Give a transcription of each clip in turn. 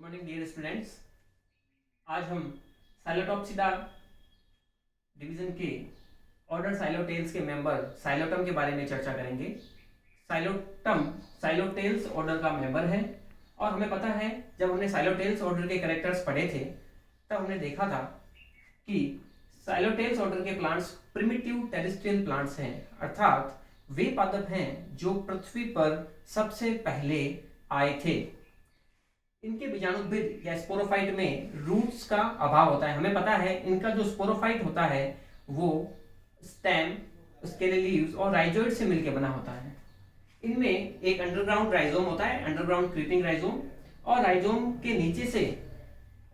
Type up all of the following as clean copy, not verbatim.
Morning dear students. आज हम साइलोटॉप्सिडा division के ऑर्डर साइलोटेल्स के मेंबर साइलोटम के बारे में चर्चा करेंगे। साइलोटम साइलोटेल्स ऑर्डर का मेंबर है और हमें पता है जब हमने साइलोटेल्स ऑर्डर के कैरेक्टर्स पढ़े थे तब हमने देखा था कि साइलोटेल्स ऑर्डर के प्लांट्स प्रिमिटिव टेरेस्ट्रियल प्लांट्स हैं, अर्थात वे पादप हैं जो पृथ्वी पर सबसे पहले आए थे। इनके बीजाणुद्भिद या स्पोरोफाइट में रूट्स का अभाव होता है। हमें पता है इनका जो स्पोरोफाइट होता है वो स्टेम, स्केली लीव्स और राइजोइड से मिलकर बना होता है। इनमें एक अंडरग्राउंड राइजोम होता है, अंडरग्राउंड क्रीपिंग राइजोम, और राइजोम के नीचे से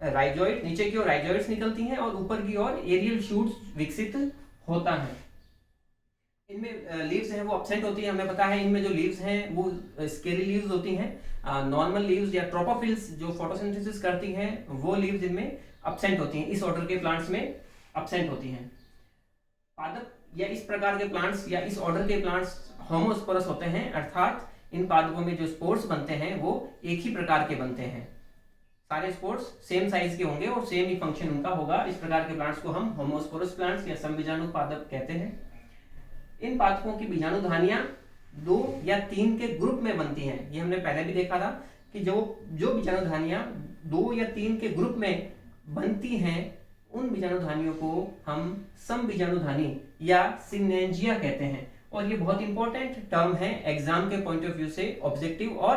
राइजोइड, नीचे की ओर राइजोइड्स निकलती हैं और ऊपर की ओर एरियल शूट्स विकसित होता है। इनमें लीव्स हैं वो एब्सेंट होती है। हमें पता है इनमें जो लीव्स हैं वो स्केली लीव्स होती हैं। नॉर्मल लीव्स या ट्रोपोफिल्स जो फोटोसिंथेसिस करती हैं वो लीव्स इनमें एब्सेंट होती हैं, इस ऑर्डर के प्लांट्स में एब्सेंट होती हैं। पादप या इस प्रकार के प्लांट्स या इस ऑर्डर के प्लांट्स होमोस्पोरस होते हैं, अर्थात इन पादपों में जो स्पोर्स बनते हैं वो एक ही प्रकार के बनते हैं। सारे स्पोर्स सेम साइज के होंगे और सेम ही फंक्शन उनका होगा। इस प्रकार के प्लांट्स को हम होमोस्पोरस प्लांट्स या समबीजाणु पादप कहते हैं। इन पादपों की बीजाणुधानियां 2 या 3 के ग्रुप में बनती हैं। ये हमने पहले भी देखा था कि जो बीजाणुधानियां 2 या 3 के ग्रुप में बनती हैं उन बीजाणुधानियों को हम समबीजाणुधानी या सिनेंजिया कहते हैं। और ये बहुत इंपॉर्टेंट टर्म है एग्जाम के पॉइंट ऑफ व्यू से, ऑब्जेक्टिव और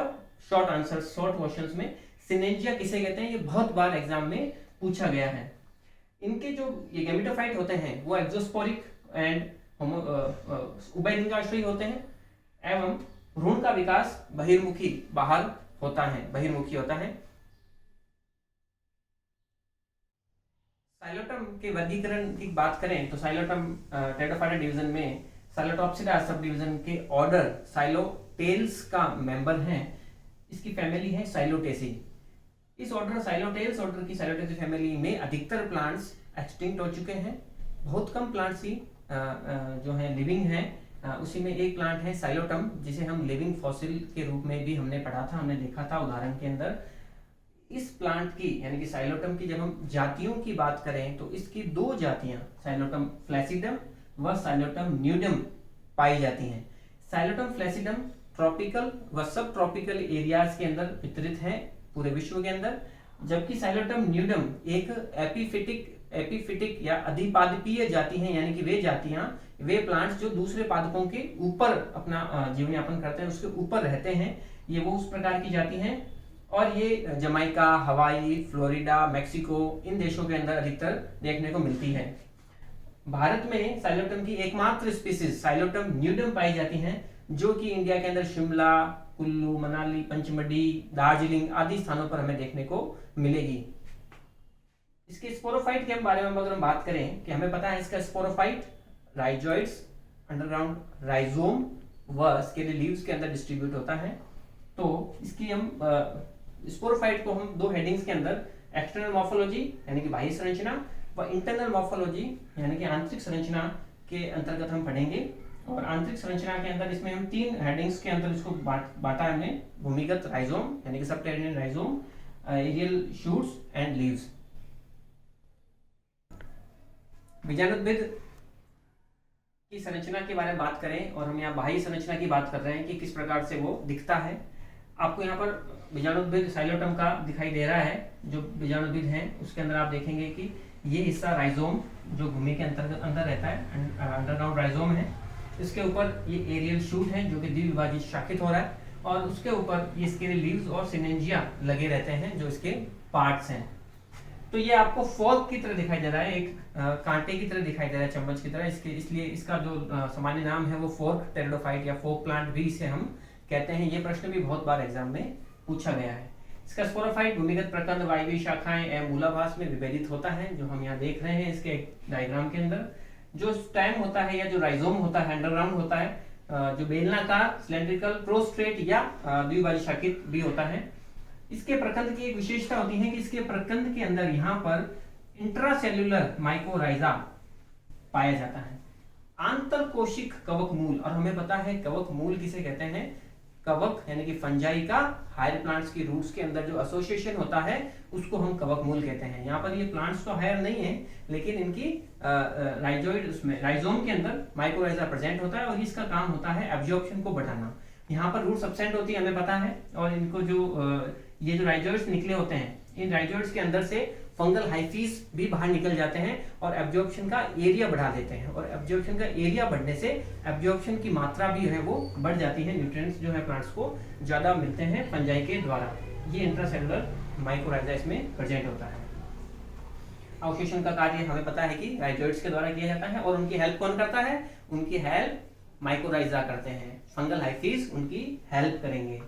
शॉर्ट आंसर, शॉर्ट क्वेश्चंस में सिनेंजिया किसे कहते हैं ये बहुत बार एग्जाम में पूछा गया है। इनके जो ये गैमेटोफाइट होते हैं वो एक्सोस्पोरिक एंड उभयलिंगाश्रयी होते हैं एवं भ्रूण का विकास बहिर्मुखी बाहर होता है, बहिर्मुखी होता है। साइलोटम के वर्गीकरण की बात करें तो साइलोटम टेट्राफाइटा डिवीजन में साइलोटॉप्सिडा सब डिवीजन के ऑर्डर साइलोटेल्स का मेंबर है। इसकी फैमिली है साइलोटेसी। इस ऑर्डर साइलोटेल्स ऑर्डर की साइलोटेसी फैमिली में अधिकतर प्लांट्स एक्सटिंक्ट हो चुके हैं। बहुत कम प्लांट्स ही जो है लिविंग है। उसी में एक प्लांट है साइलोटम जिसे हम लिविंग फॉसिल के रूप में भी हमने पढ़ा था, हमने देखा था उदाहरण के अंदर। इस प्लांट की यानी कि साइलोटम की जब हम जातियों की बात करें तो इसकी 2 जातियां साइलोटम फ्लैसिडम व साइलोटम न्यूडम पाई जाती हैं। साइलोटम फ्लैसिडम ट्रॉपिकल व सब ट्रॉपिकल एरियाज के अंदर वितरित है पूरे विश्व के अंदर, जबकि साइलोटम न्यूडम एक एपिफिटिक या अधिपादपीय जाति है, यानी कि वे जातियां, वे प्लांट्स जो दूसरे पादपों के ऊपर अपना जीवन यापन करते हैं, उसके ऊपर रहते हैं, ये वो उस प्रकार की जाति हैं। और ये जमाइका, हवाई, फ्लोरिडा, मेक्सिको इन देशों के अंदर अधिकतर देखने को मिलती है। भारत में साइलोटम की एकमात्र स्पीसीज साइलोटम न्यूडम पाई जाती हैं, जो कि इंडिया के अंदर शिमला, कुल्लू, मनाली, पंचमढ़ी, दार्जिलिंग आदि स्थानों पर हमें देखने को मिलेगी। इसके स्पोरोफाइट के बारे में अगर हम बात करें कि हमें पता है इसका स्पोरोफाइट राइजोइड्स, अंडरग्राउंड राइजोम व स्केली लीव्स के अंदर डिस्ट्रीब्यूट होता है। तो इसकी हम स्पोरोफाइट को हम 2 हेडिंग्स के अंदर एक्सटर्नल मॉर्फोलॉजी यानी कि बाह्य संरचना व इंटरनल मॉर्फोलॉजी यानी कि आंतरिक संरचना के अंतर्गत हम पढ़ेंगे। और आंतरिक संरचना के अंदर इसमें हम 3 हेडिंग्स के अंदर इसको बांटा हमने, भूमिगत राइजोम यानी कि subterranean rhizome, aerial shoots and leaves. बीजाणुद्भिद की संरचना के बारे में बात करें और हम यहाँ बाह्य संरचना की बात कर रहे हैं कि किस प्रकार से वो दिखता है। आपको यहाँ पर बीजाणुद्भिद साइलोटम का दिखाई दे रहा है। जो बीजाणुद्भिद है उसके अंदर आप देखेंगे कि ये हिस्सा राइजोम जो भूमि के अंदर रहता है, अंडरग्राउंड राइजोम है। इसके ऊपर ये एरियल शूट है जो कि द्विविभाजित शाखित हो रहा है, और उसके ऊपर ये इसके लीव्स और सिनेंजिया लगे रहते हैं जो इसके पार्ट्स हैं। तो ये आपको फोर्क की तरह दिखाई दे रहा है, एक कांटे की तरह दिखाई दे रहा है, चम्मच की तरह। इसलिए इसका जो सामान्य नाम है वो फोर्क टेरिडोफाइट या फोर्क प्लांट भी इसे हम कहते हैं। ये प्रश्न भी बहुत बार एग्जाम में पूछा गया है। इसका स्पोरोफाइट भूमिगत प्रकंद, वायवीय शाखाएं एवं मूलाभास में विभेदित होता है, जो हम यहाँ देख रहे हैं इसके डायग्राम के अंदर। जो स्टेम होता है या जो राइजोम होता है, अंडरग्राउंड होता है, जो बेलनाकार, सिलेंड्रिकल, प्रोस्ट्रेट या द्विभाजित शाखित भी होता है। इसके प्रकंद की एक विशेषता होती है कि इसके प्रकंद के अंदर यहाँ पर इंट्रासेल्युलर माइकोराइजा पाया जाता है। आंतरकोशिक कवक मूल, और हमें पता है कवक मूल किसे कहते हैं, कवक यानी कि फंजाई का हायर प्लांट्स की रूट्स के अंदर जो एसोसिएशन होता है उसको हम कवक मूल कहते हैं। यहाँ पर ये प्लांट्स तो हायर नहीं है, लेकिन इनकी राइजोइड उसमें राइजोम के अंदर माइक्रोराइजा प्रेजेंट होता है और इसका काम होता है एब्जॉर्प्शन को बढ़ाना। यहाँ पर रूट्स एब्सेंट होती है हमें पता है, और इनको जो ये जो राइजोइड्स निकले होते हैं, इन राइजोइड्स के अंदर से फंगल हाइफीज भी बाहर निकल जाते हैं और एब्जॉर्प्शन का एरिया बढ़ा देते हैं, और एब्जॉर्प्शन का एरिया बढ़ने से एब्जॉर्प्शन की मात्रा भी है वो बढ़ जाती है, न्यूट्रिएंट्स जो है प्लांट्स को ज्यादा मिलते हैं फंजाई के द्वारा। ये इंट्रासेलुलर माइक्रोराइजा इसमें प्रेजेंट होता है। अवशोषण का कार्य हमें पता है कि राइजोइड्स के द्वारा किया जाता है, और उनकी हेल्प कौन करता है? उनकी हेल्प माइक्रोराइजा करते हैं, फंगल हाइफीज उनकी हेल्प करेंगे।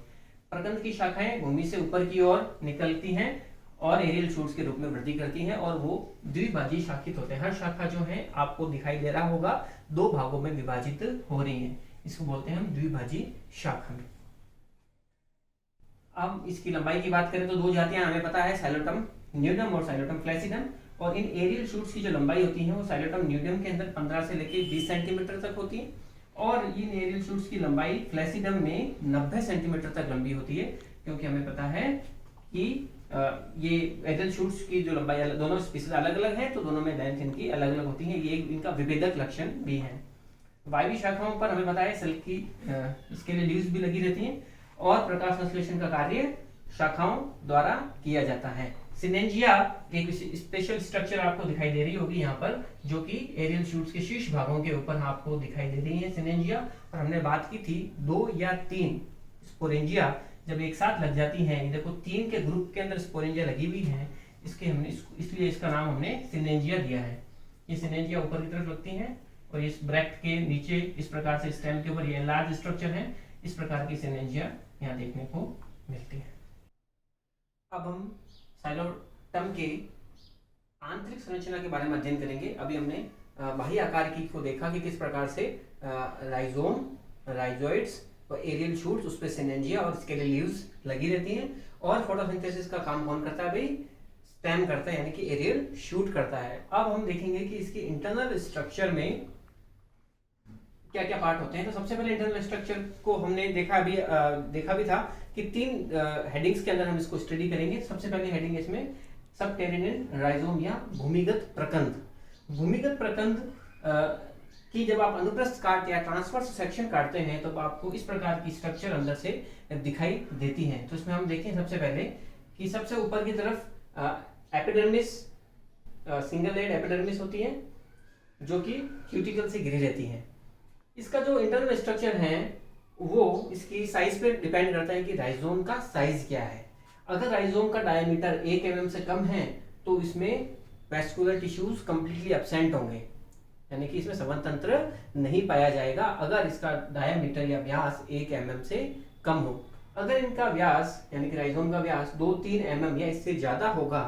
प्रकंद की शाखाएं भूमि से ऊपर की ओर निकलती हैं और एरियल शूट्स के रूप में वृद्धि करती हैं, और वो द्विभाजी शाखित होते हैं। हर शाखा जो है आपको दिखाई दे रहा होगा 2 भागों में विभाजित हो रही है, इसको बोलते हैं हम द्विभाजी शाखा। अब इसकी लंबाई की बात करें तो 2 जातियां हमें पता है, साइलोटम न्यूडम और साइलोटम फ्लैसिडम, और इन एरियल शूट्स की जो लंबाई होती है वो साइलोटम न्यूडम के अंदर 15 से लेकर 20 सेंटीमीटर तक होती है, और इन एरियल शूट्स की लंबाई फ्लैसिडम में 90 सेंटीमीटर तक लंबी होती है, क्योंकि हमें पता है कि ये एरियल शूट्स की जो लंबाई दोनों स्पीसीज अलग अलग है, तो दोनों में लेंथ इनकी अलग अलग होती है, ये इनका विभेदक लक्षण भी है। वायवी शाखाओं पर हमें पता है सेल की इसके लिए लीव्स भी लगी रहती हैं, और प्रकाश संश्लेषण का कार्य शाखाओं द्वारा किया जाता है। सिनेंजिया एक स्पेशल स्ट्रक्चर आपको दिखाई दे रही होगी यहाँ पर, जो कि एरियल शूट्स के शीर्ष भागों के ऊपर आपको दिखाई दे रही है सिनेंजिया। और हमने बात की थी 2 या 3 स्पोरेंजिया जब एक साथ लग जाती हैं, देखो 3 के ग्रुप के अंदर स्पोरेंजिया लगी हुई है, इसलिए इसका नाम हमने सिनेंजिया दिया है। ये सिनेंजिया ऊपर की तरफ लगती हैं, और इस ब्रैक्ट के नीचे इस प्रकार से स्टेम के ऊपर ये लार्ज स्ट्रक्चर है, इस प्रकार की सिनेंजिया यहाँ देखने को मिलती है। अब हम साइलोटम के आंतरिक संरचना के बारे में अध्ययन करेंगे। अभी हमने बाह्य आकार की को देखा कि किस प्रकार से राइजोम, राइजोइड्स और एरियल शूट्स, उस पे सिनेंजिया और इसके लिए लीव्स लगी रहती हैं, और फोटोसिंथेसिस का काम कौन करता है भाई? स्टेम करता है, यानी कि एरियल शूट करता है। अब हम देखेंगे कि इसके इंटरनल स्ट्रक्चर में क्या क्या पार्ट होते हैं। तो सबसे पहले इंटरनल स्ट्रक्चर को हमने देखा भी था कि 3 हेडिंग्स के अंदर हम इसको स्टडी करेंगे। सबसे पहले हेडिंग इसमें सबटेरेनियन राइजोम या भूमिगत प्रकंद। भूमिगत प्रकंद कि जब आप अनुप्रस्थ काट या ट्रांसवर्स सेक्शन काटते हैं तो आपको इस प्रकार की स्ट्रक्चर अंदर से दिखाई देती है। तो इसमें हम देखें सबसे पहले कि सबसे ऊपर की तरफ एपिडर्मिस, सिंगल लेयर्ड एपिडर्मिस होती है, जो कि क्यूटिकल से घिरी रहती है। इसका जो इंटरनल स्ट्रक्चर है वो इसकी साइज पे डिपेंड करता है कि राइजोम का साइज क्या है। अगर राइजोम का डायमीटर 1 mm से कम है तो इसमें वैस्कुलर टिश्यूज कंप्लीटली एब्सेंट होंगे, यानी कि इसमें संवहन तंत्र नहीं पाया जाएगा अगर इसका डायमीटर या व्यास 1 mm से कम हो। अगर इनका व्यास यानी कि राइजोम का व्यास 2-3 mm या इससे ज्यादा होगा,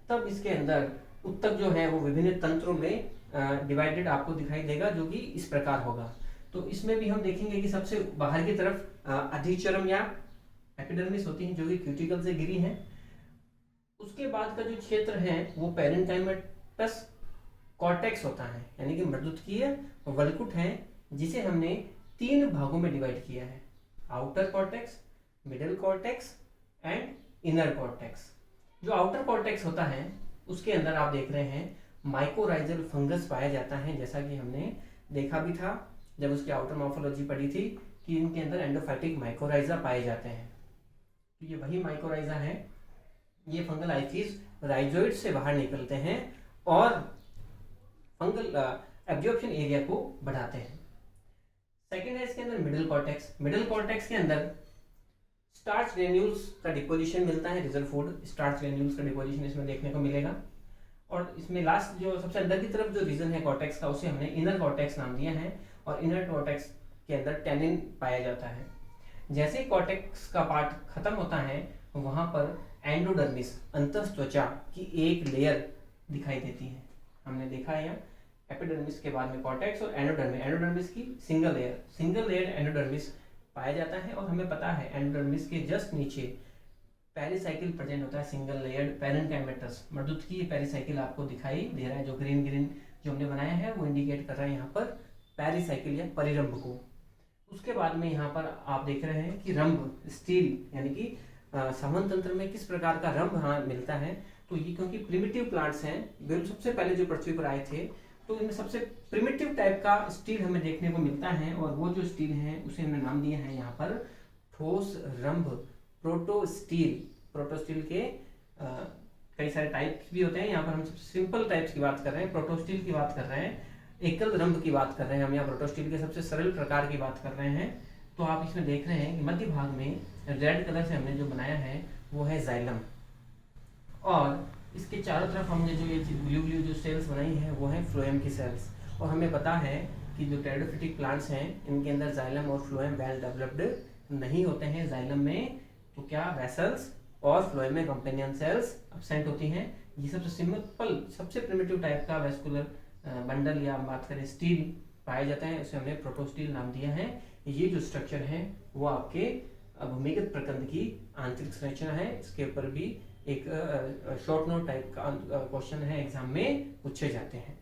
तब इसके अंदर उत्तक जो है वो विभिन्न तंत्रों में डिवाइडेड आपको दिखाई देगा, जो कि इस प्रकार होगा। तो इसमें भी हम देखेंगे कि सबसे बाहर की तरफ अधिचर्म या एपिडर्मिस होती है, जो कि क्यूटिकल से घिरी है। उसके बाद का जो क्षेत्र है वो पेरेन्काइमेटस कॉर्टेक्स होता है, यानी कि मृदुतकीय वलकुट है, जिसे हमने 3 भागों में डिवाइड किया है, outer cortex, middle cortex and inner cortex. जो आउटर कॉर्टेक्स होता है उसके अंदर आप देख रहे हैं माइकोराइजल फंगस पाया जाता है, जैसा कि हमने देखा भी था जब उसकी आउटर मॉर्फोलॉजी पढ़ी थी कि इनके अंदर एंडोफाइटिक माइकोराइजा पाए जाते हैं। तो ये वही माइकोराइजा है, ये फंगल हाइफीज राइजोइड से बाहर निकलते हैं और फंगल एब्जॉर्प्शन एरिया को बढ़ाते हैं। सेकेंड है इसके अंदर मिडिल कॉर्टेक्स। मिडिल कॉर्टेक्स के अंदर स्टार्च ग्रेन्यूल्स का डिपोजिशन मिलता है, रिजर्व फूड स्टार्च ग्रेन्यूल्स का डिपोजिशन इसमें देखने को मिलेगा। और इसमें लास्ट जो सबसे अंदर की तरफ जो रीजन है कॉर्टेक्स का, उसे हमने इनर कॉर्टेक्स नाम दिया है, और इनर कॉर्टेक्स के अंदर टेनिन पाया जाता है। जैसे ही कॉर्टेक्स का पार्ट खत्म होता है वहां पर एंडोडर्मिस अंतःत्वचा की एक लेयर दिखाई देती है। हमने देखा है यहाँ एपिडर्मिस के बाद में कॉर्टेक्स और एंडोडर्मिस की सिंगल लेयर एंडोडर्मिस पाया जाता है। और हमें पता है एंडोडर्मिस के जस्ट नीचे पेरिसाइकिल प्रेजेंट होता है, सिंगल लेयर्ड पेरेन्काइमेटस मृदुतकीय पेरिसाइकिल आपको दिखाई दे रहा है। जो ग्रीन जो हमने बनाया है वो इंडिकेट कर रहा है यहाँ पर पेरिसाइकिल या परिरंभ को। उसके बाद में यहाँ पर आप देख रहे हैं कि रंभ स्टील यानी कि संवहन तंत्र में किस प्रकार का रंभ हाँ मिलता है। तो ये क्योंकि प्रिमिटिव प्लांट्स हैं, बिल्कुल सबसे पहले जो पृथ्वी पर आए थे, तो इनमें सबसे प्रिमिटिव टाइप का स्टील हमें देखने को मिलता है। और वो जो स्टील है उसे हमने नाम दिया है यहाँ पर ठोस रंभ प्रोटो स्टील। प्रोटो स्टील के कई सारे टाइप्स भी होते हैं, यहाँ पर हम सिंपल टाइप्स की बात कर रहे हैं, प्रोटो स्टील की बात कर रहे हैं, एकल रंभ की बात कर रहे हैं हम यहाँ प्रोटो स्टील के सबसे सरल प्रकार की बात कर रहे हैं। तो आप इसमें देख रहे हैं कि मध्य भाग में रेड कलर से हमने जो बनाया है वो है जाइलम, और इसके चारों तरफ हमने जो ये ब्लू ब्लू जो सेल्स बनाई है वो है फ्लोएम की सेल्स। और हमें पता है कि जो टेरिडोफिटिक प्लांट्स हैं इनके अंदर जाइलम और फ्लोएम वेल डेवलप्ड नहीं होते हैं। जाइलम में तो क्या वेसल्स और फ्लोएम में कंपेनियन सेल्स एब्सेंट होती हैं। ये सबसे सिंपल सबसे प्रिमिटिव टाइप का वेस्कुलर बंडल या बात करें स्टील पाया जाता है, उसे हमने प्रोटोस्टील नाम दिया है। ये जो स्ट्रक्चर है वो आपके भूमिगत प्रकंद की आंतरिक संरचना है। इसके ऊपर भी एक शॉर्ट नोट टाइप का क्वेश्चन है, एग्जाम में पूछे जाते हैं।